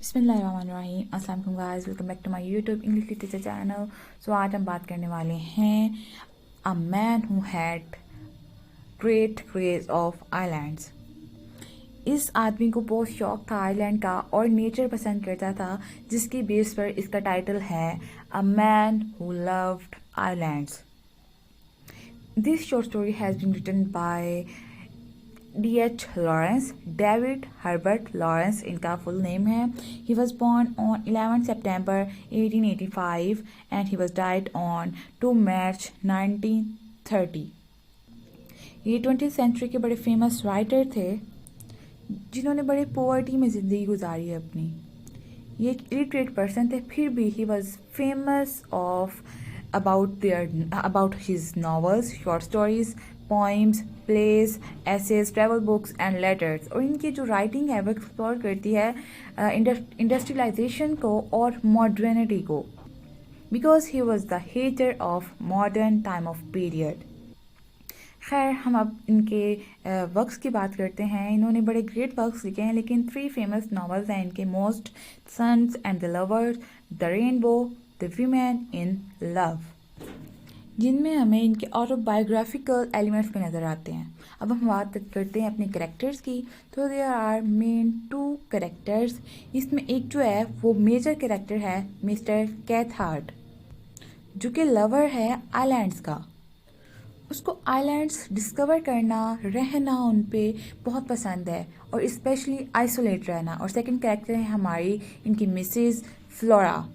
बिस्मिल्लाहिर्रहमानिर्रहीम। अस्सलाम वालेकुम guys, welcome back to my YouTube English literature channel. So आज हम बात करने वाले हैं a man who had great craze of islands. इस आदमी को बहुत शौक था आइलैंड का और नेचर पसंद करता था, जिसकी बेस पर इसका टाइटल है a man who loved islands. This short story has been written by D.H. Lawrence, David Herbert Lawrence इनका फुल नेम है। He was born on 11 September 1885 and he was died on 2 March 1930। ये 20th century के बड़े famous writer थे जिन्होंने बड़े poverty में ज़िंदगी गुजारी है अपनी। ये एक इलिटरेट पर्सन थे, फिर भी he was famous of about his novels, short stories, poems, plays, essays, travel books and letters। और इनकी जो राइटिंग है वो एक्सप्लोर करती है इंडस्ट्रियलाइजेशन को और मॉडर्निटी को, because he was the hater of modern time of period. खैर, हम अब इनके वर्क्स की बात करते हैं। इन्होंने बड़े ग्रेट वर्क्स लिखे हैं, लेकिन 3 फेमस नॉवेल्स हैं इनके: most, sons and the lovers, the rainbow, the women in love, जिनमें हमें इनके ऑटोबायोग्राफिकल एलिमेंट्स पे नज़र आते हैं। अब हम बात करते हैं अपने कैरेक्टर्स की। तो देयर आर मेन 2 कैरेक्टर्स। इसमें एक जो है वो मेजर कैरेक्टर है मिस्टर कैथहार्ट, जो कि लवर है आइलैंड्स का। उसको आइलैंड्स डिस्कवर करना, रहना उन पे बहुत पसंद है, और स्पेशली आइसोलेट रहना। और सेकंड कैरेक्टर है हमारी इनकी मिसेस फ्लोरा।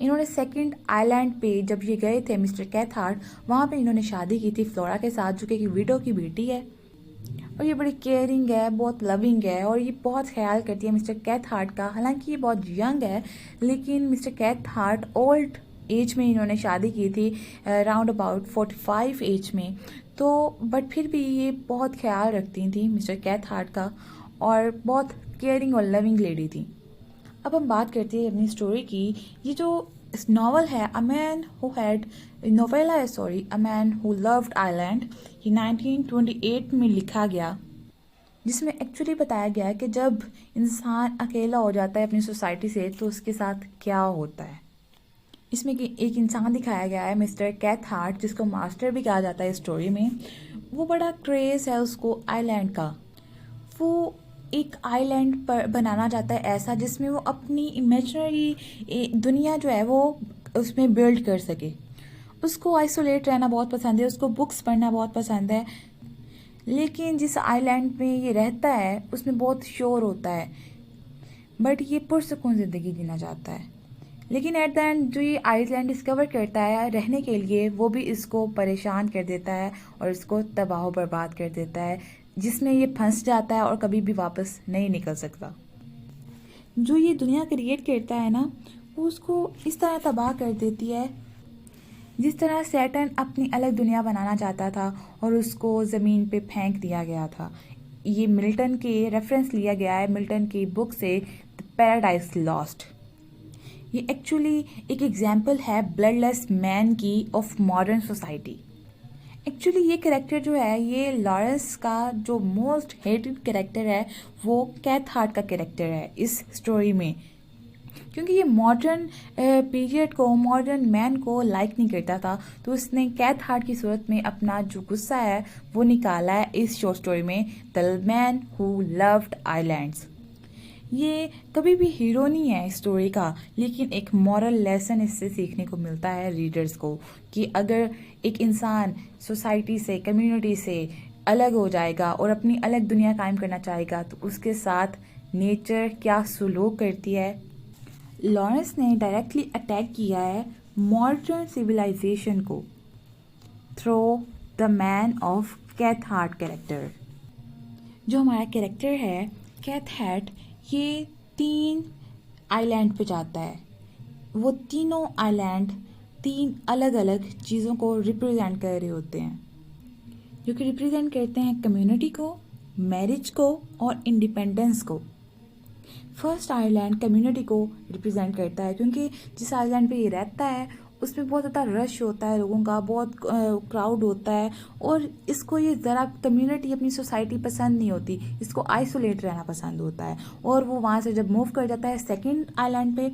इन्होंने सेकंड आइलैंड पे जब ये गए थे मिस्टर कैथहार्ट, वहाँ पे इन्होंने शादी की थी फ्लोरा के साथ, जो कि विडो की बेटी है। और ये बड़ी केयरिंग है, बहुत लविंग है, और ये बहुत ख्याल करती है मिस्टर कैथहार्ट का। हालांकि ये बहुत यंग है, लेकिन मिस्टर कैथहार्ट ओल्ड एज में इन्होंने शादी की थी, राउंड अबाउट 45 एज में। तो बट फिर भी ये बहुत ख्याल रखती थी मिस्टर कैथहार्ट का, और बहुत केयरिंग और लविंग लेडी थी। अब हम बात करते हैं अपनी स्टोरी की। ये जो इस नॉवल है a man who had novella है sorry a man who loved island, ये 1928 में लिखा गया, जिसमें एक्चुअली बताया गया है कि जब इंसान अकेला हो जाता है अपनी सोसाइटी से तो उसके साथ क्या होता है। इसमें कि एक इंसान दिखाया गया है मिस्टर कैथहार्ट, जिसको मास्टर भी कहा जाता है स्टोरी में। वो बड़ा क्रेज़ है उसको आइलैंड का। वो एक आइलैंड पर बनाना चाहता है ऐसा जिसमें वो अपनी इमेजिनरी दुनिया जो है वो उसमें बिल्ड कर सके। उसको आइसोलेट रहना बहुत पसंद है, उसको बुक्स पढ़ना बहुत पसंद है, लेकिन जिस आइलैंड में ये रहता है उसमें बहुत शोर होता है, बट ये पुरसुकून ज़िंदगी जीना चाहता है। लेकिन एट द एंड जो ये आइलैंड डिस्कवर करता है रहने के लिए, वो भी इसको परेशान कर देता है और इसको तबाह बर्बाद कर देता है, जिसमें ये फंस जाता है और कभी भी वापस नहीं निकल सकता। जो ये दुनिया क्रिएट करता है ना, वो उसको इस तरह तबाह कर देती है जिस तरह सैटर्न अपनी अलग दुनिया बनाना चाहता था और उसको ज़मीन पे फेंक दिया गया था। ये मिल्टन के रेफरेंस लिया गया है, मिल्टन की बुक से द पैराडाइज लॉस्ट। ये एक्चुअली एक एग्जाम्पल है ब्लडलेस मैन की ऑफ मॉडर्न सोसाइटी। एक्चुअली ये कैरेक्टर जो है, ये लॉरेंस का जो मोस्ट हेटेड कैरेक्टर है वो कैथहार्ट का कैरेक्टर है इस स्टोरी में, क्योंकि ये मॉडर्न पीरियड को, मॉडर्न मैन को लाइक नहीं करता था। तो उसने कैथहार्ट की सूरत में अपना जो गुस्सा है वो निकाला है इस शॉर्ट स्टोरी में, the man who loved islands. ये कभी भी हीरो नहीं है स्टोरी का, लेकिन एक मॉरल लेसन इससे सीखने को मिलता है रीडर्स को, कि अगर एक इंसान सोसाइटी से, कम्युनिटी से अलग हो जाएगा और अपनी अलग दुनिया कायम करना चाहेगा तो उसके साथ नेचर क्या सलूक करती है। लॉरेंस ने डायरेक्टली अटैक किया है मॉडर्न सिविलाइजेशन को through the man of Cathcart character. जो हमारा कैरेक्टर है कैथहार्ट, ये 3 आइलैंड पे जाता है। वो तीनों आइलैंड 3 अलग अलग चीज़ों को रिप्रेजेंट कर रहे होते हैं, जो कि रिप्रेजेंट करते हैं कम्युनिटी को, मैरिज को और इंडिपेंडेंस को। फर्स्ट आइलैंड कम्युनिटी को रिप्रेजेंट करता है, क्योंकि जिस आइलैंड पे ये रहता है उसमें बहुत ज़्यादा रश होता है लोगों का, बहुत क्राउड होता है, और इसको ये ज़रा कम्युनिटी, अपनी सोसाइटी पसंद नहीं होती, इसको आइसोलेट रहना पसंद होता है। और वो वहाँ से जब मूव कर जाता है सेकंड आइलैंड पे,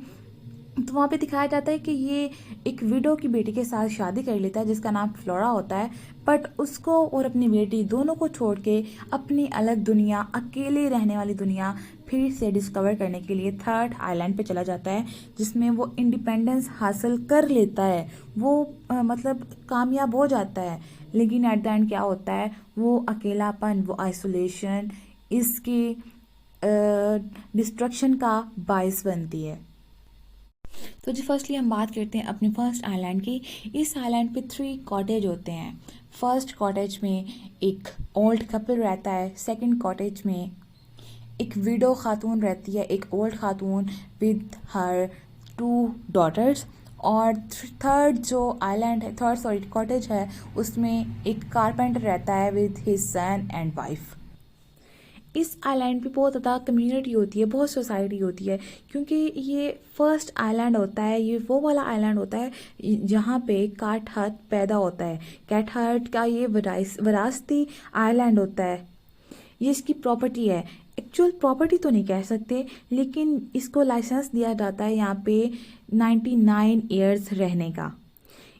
तो वहाँ पे दिखाया जाता है कि ये एक विडो की बेटी के साथ शादी कर लेता है जिसका नाम फ्लोरा होता है, बट उसको और अपनी बेटी दोनों को छोड़ के अपनी अलग दुनिया, अकेले रहने वाली दुनिया फिर से डिस्कवर करने के लिए थर्ड आइलैंड पे चला जाता है, जिसमें वो इंडिपेंडेंस हासिल कर लेता है। वो मतलब कामयाब हो जाता है, लेकिन एट द एंड क्या होता है, वो अकेलापन, वो आइसोलेशन इसकी डिस्ट्रक्शन का बायस बनती है। तो जी फर्स्टली हम बात करते हैं अपने फर्स्ट आइलैंड की। इस आइलैंड पे 3 कॉटेज होते हैं। फर्स्ट कॉटेज में एक ओल्ड कपल रहता है, सेकंड कॉटेज में एक विडो खातून रहती है, एक old Khatoon with her 2 daughters, और थर्ड जो आइलैंड है, थर्ड कॉटेज है, उसमें एक कारपेंटर रहता है with his son and wife. इस आइलैंड पे बहुत ज़्यादा कम्युनिटी होती है, बहुत सोसाइटी होती है, क्योंकि ये फर्स्ट आइलैंड होता है, ये वो वाला आइलैंड होता है जहाँ पे कैट हर्ट पैदा होता है। कैट हर्ट का ये विरासती आइलैंड होता है, ये इसकी प्रॉपर्टी है। एक्चुअल प्रॉपर्टी तो नहीं कह सकते, लेकिन इसको लाइसेंस दिया जाता है यहाँ पे 99 ईयर्स रहने का।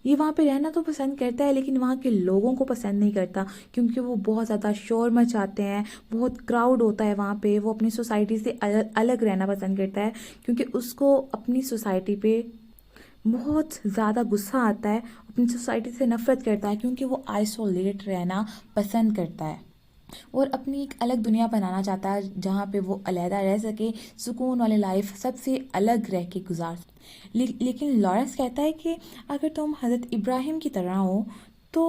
ये वहाँ पे रहना तो पसंद करता है, लेकिन वहाँ के लोगों को पसंद नहीं करता, क्योंकि वो बहुत ज़्यादा शोर मचाते हैं, बहुत क्राउड होता है वहाँ पे। वो अपनी सोसाइटी से अलग रहना पसंद करता है, क्योंकि उसको अपनी सोसाइटी पे बहुत ज़्यादा गुस्सा आता है, अपनी सोसाइटी से नफ़रत करता है, क्योंकि वो आइसोलेट रहना पसंद करता है और अपनी एक अलग दुनिया बनाना चाहता है जहाँ पे वो अलहदा रह सके, सुकून वाली लाइफ सबसे अलग रह के गुजार। लेकिन लॉरेंस कहता है कि अगर तुम हज़रत इब्राहिम की तरह हो तो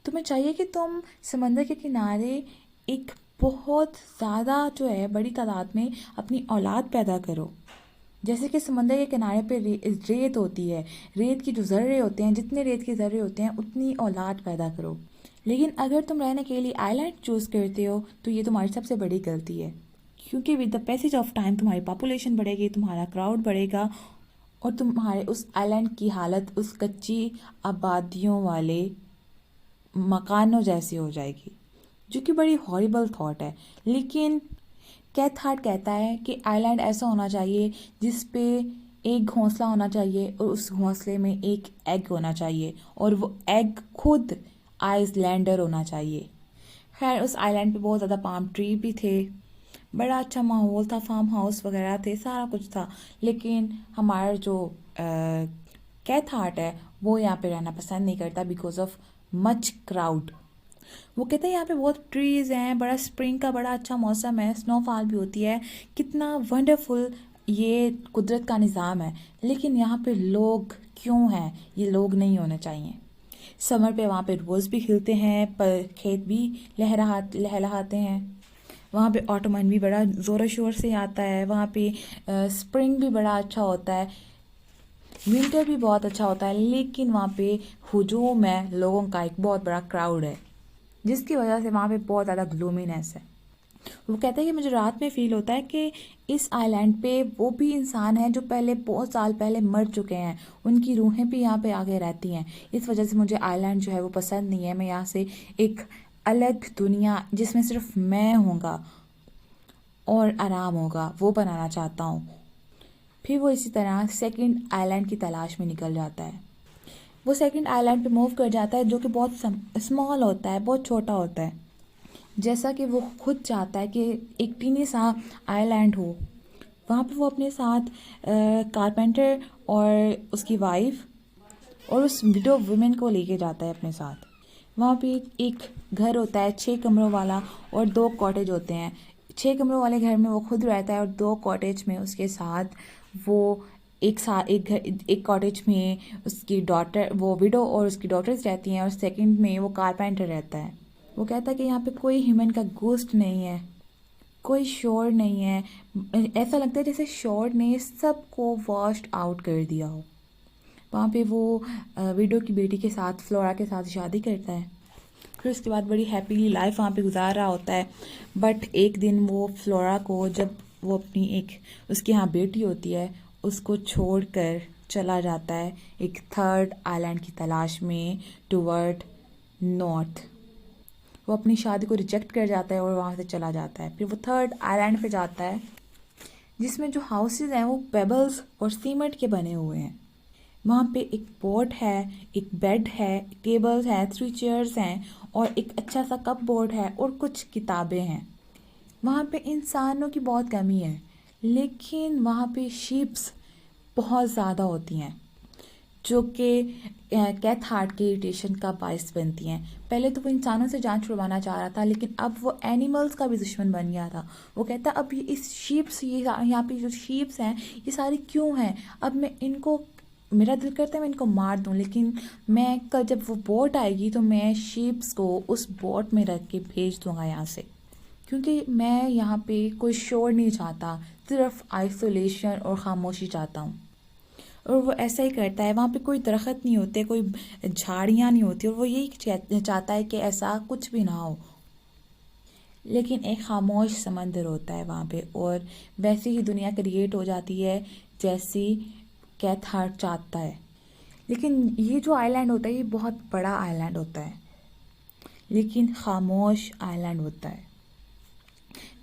तुम्हें चाहिए कि तुम समंदर के किनारे एक बहुत ज़्यादा जो है बड़ी तादाद में अपनी औलाद पैदा करो। जैसे कि समंदर के किनारे पे रेत होती है, रेत की जो ज़र्रे होते हैं, जितने रेत के ज़र्रे होते हैं उतनी औलाद पैदा करो। लेकिन अगर तुम रहने के लिए आइलैंड चूज़ करते हो तो ये तुम्हारी सबसे बड़ी गलती है, क्योंकि with the passage of time तुम्हारी पॉपुलेशन बढ़ेगी, तुम्हारा क्राउड बढ़ेगा, और तुम्हारे उस आइलैंड की हालत उस कच्ची आबादियों वाले मकानों जैसी हो जाएगी, जो कि बड़ी हॉरिबल थॉट है। लेकिन कैथहार्ट कहता है कि आइलैंड ऐसा होना चाहिए जिस पे एक घोंसला होना चाहिए और उस घोंसले में एक एग होना चाहिए, और वो एग खुद आइसलैंडर होना चाहिए। खैर उस आइलैंड पे बहुत ज़्यादा पाम ट्री भी थे, बड़ा अच्छा माहौल था, फार्म हाउस वगैरह थे, सारा कुछ था। लेकिन हमारा जो कैथहार्ट है वो यहाँ पे रहना पसंद नहीं करता बिकॉज ऑफ मच क्राउड। वो कहते हैं यहाँ पे बहुत ट्रीज़ हैं, बड़ा स्प्रिंग का बड़ा अच्छा मौसम है, स्नोफॉल भी होती है, कितना वंडरफुल ये कुदरत का निज़ाम है, लेकिन यहाँ पे लोग क्यों हैं, ये लोग नहीं होने चाहिए। समर पे वहाँ पे रोज़ भी खिलते हैं, पर खेत भी लहलहाते हैं। वहाँ पे ऑटोमन भी बड़ा ज़ोर शोर से आता है, वहाँ पे स्प्रिंग भी बड़ा अच्छा होता है, विंटर भी बहुत अच्छा होता है, लेकिन वहाँ पे हुजूम है, लोगों का एक बहुत बड़ा क्राउड है, जिसकी वजह से वहाँ पे बहुत ज़्यादा ग्लूमीनेस है। वो कहता है कि मुझे रात में फ़ील होता है कि इस आइलैंड पे वो भी इंसान हैं जो पहले बहुत साल पहले मर चुके हैं, उनकी रूहें भी यहाँ पे आगे रहती हैं। इस वजह से मुझे आइलैंड जो है वो पसंद नहीं है। मैं यहाँ से एक अलग दुनिया जिसमें सिर्फ मैं होऊंगा और आराम होगा वो बनाना चाहता हूँ। फिर वो इसी तरह सेकंड आइलैंड की तलाश में निकल जाता है। वो सेकंड आइलैंड पे मूव कर जाता है जो कि बहुत स्मॉल होता है, बहुत छोटा होता है, जैसा कि वो खुद चाहता है कि एक टीनी सा आइलैंड हो। वहाँ पे वो अपने साथ कारपेंटर और उसकी वाइफ और उस विडो वुमेन को लेके जाता है अपने साथ। वहाँ पे एक घर होता है 6 कमरों वाला और 2 कॉटेज होते हैं। 6 कमरों वाले घर में वो खुद रहता है और 2 कॉटेज में उसके साथ वो एक कॉटेज में उसकी डॉटर, वो विडो और उसकी डॉटर्स रहती हैं, और सेकंड में वो कारपेंटर रहता है। वो कहता है कि यहाँ पे कोई ह्यूमन का गोस्ट नहीं है, कोई शोर नहीं है, ऐसा लगता है जैसे शोर ने सबको वॉश्ड आउट कर दिया हो। वहाँ पे वो विडो की बेटी के साथ, फ्लोरा के साथ शादी करता है, फिर उसके बाद बड़ी हैप्पीली लाइफ वहाँ पे गुजार रहा होता है। बट एक दिन वो फ्लोरा को, जब वो अपनी एक उसके यहाँ बेटी होती है, उसको छोड़कर चला जाता है एक थर्ड आइलैंड की तलाश में टूवर्ड नॉर्थ। वो अपनी शादी को रिजेक्ट कर जाता है और वहाँ से चला जाता है। फिर वो थर्ड आइलैंड पे जाता है जिसमें जो हाउसेस हैं वो पेबल्स और सीमेंट के बने हुए हैं। वहाँ पे एक बोट है, एक बेड है, टेबल्स हैं, 3 चेयर्स हैं और एक अच्छा सा कप बोर्ड है और कुछ किताबें हैं। वहाँ पे इंसानों की बहुत कमी है, लेकिन वहाँ पे शीप्स बहुत ज़्यादा होती हैं जो कि कैथ हार्ट के इरिटेशन का बायस बनती हैं। पहले तो वो इंसानों से जान छुड़वाना चाह रहा था, लेकिन अब वो एनिमल्स का भी दुश्मन बन गया था। वो कहता अब ये इस शीप्स, ये यहाँ पे जो शीप्स हैं ये सारी क्यों हैं, अब मैं इनको, मेरा दिल करता है मैं इनको मार दूं, लेकिन मैं कल जब वो बोट आएगी तो मैं शीप्स को उस बोट में रख के भेज दूंगा यहाँ से, क्योंकि मैं यहाँ पे कोई शोर नहीं चाहता, सिर्फ आइसोलेशन और खामोशी चाहता हूँ। और वो ऐसा ही करता है। वहाँ पे कोई दरख्त नहीं होते, कोई झाड़ियाँ नहीं होती और वो यही चाहता है कि ऐसा कुछ भी ना हो। लेकिन एक खामोश समंदर होता है वहाँ पे और वैसी ही दुनिया क्रिएट हो जाती है जैसी कैथ हार्ट चाहता है। लेकिन ये जो आइलैंड होता है ये बहुत बड़ा आइलैंड होता है, लेकिन खामोश आइलैंड होता है।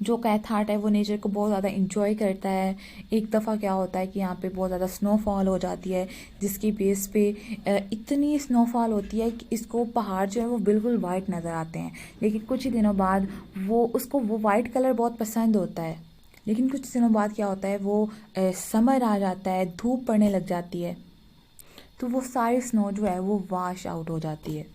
जो कैथ हार्ट है वो नेचर को बहुत ज़्यादा इंजॉय करता है। एक दफ़ा क्या होता है कि यहाँ पे बहुत ज़्यादा स्नोफॉल हो जाती है, जिसकी बेस पे इतनी स्नोफॉल होती है कि इसको पहाड़ जो है वो बिल्कुल वाइट नज़र आते हैं। लेकिन कुछ ही दिनों बाद वो वाइट कलर बहुत पसंद होता है। लेकिन कुछ दिनों बाद क्या होता है, वो समर आ जाता है, धूप पड़ने लग जाती है, तो वो सारी स्नो जो है वो वॉश आउट हो जाती है।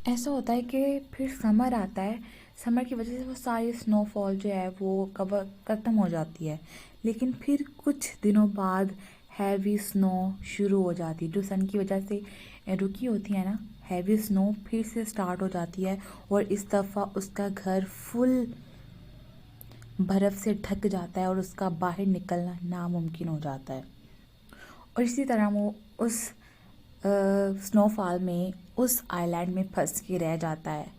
ऐसा होता है कि फिर समर आता है, समर की वजह से वो सारी स्नोफॉल जो है वो कवर ख़त्म हो जाती है। लेकिन फिर कुछ दिनों बाद हैवी स्नो शुरू हो जाती है, जो सन की वजह से रुकी होती है ना, हैवी स्नो फिर से स्टार्ट हो जाती है और इस दफ़ा उसका घर फुल बर्फ़ से ढक जाता है और उसका बाहर निकलना नामुमकिन हो जाता है। और इसी तरह वो उस स्नोफॉल में उस आइलैंड में फंस के रह जाता है।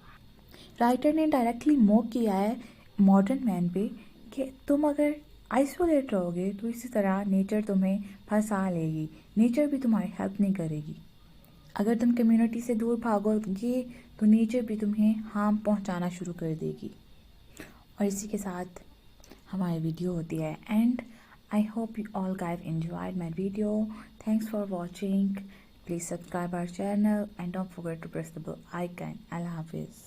राइटर ने डायरेक्टली मोक किया है मॉडर्न मैन पे कि तुम अगर आइसोलेट रहोगे तो इसी तरह नेचर तुम्हें फंसा लेगी, नेचर भी तुम्हारी हेल्प नहीं करेगी। अगर तुम कम्युनिटी से दूर भागोगे तो नेचर भी तुम्हें हार्म पहुंचाना शुरू कर देगी। और इसी के साथ हमारी वीडियो होती है and I hope you all guys enjoyed my video. Thanks for watching. Please subscribe our channel and don't forget to press the bell icon. Allah Hafiz.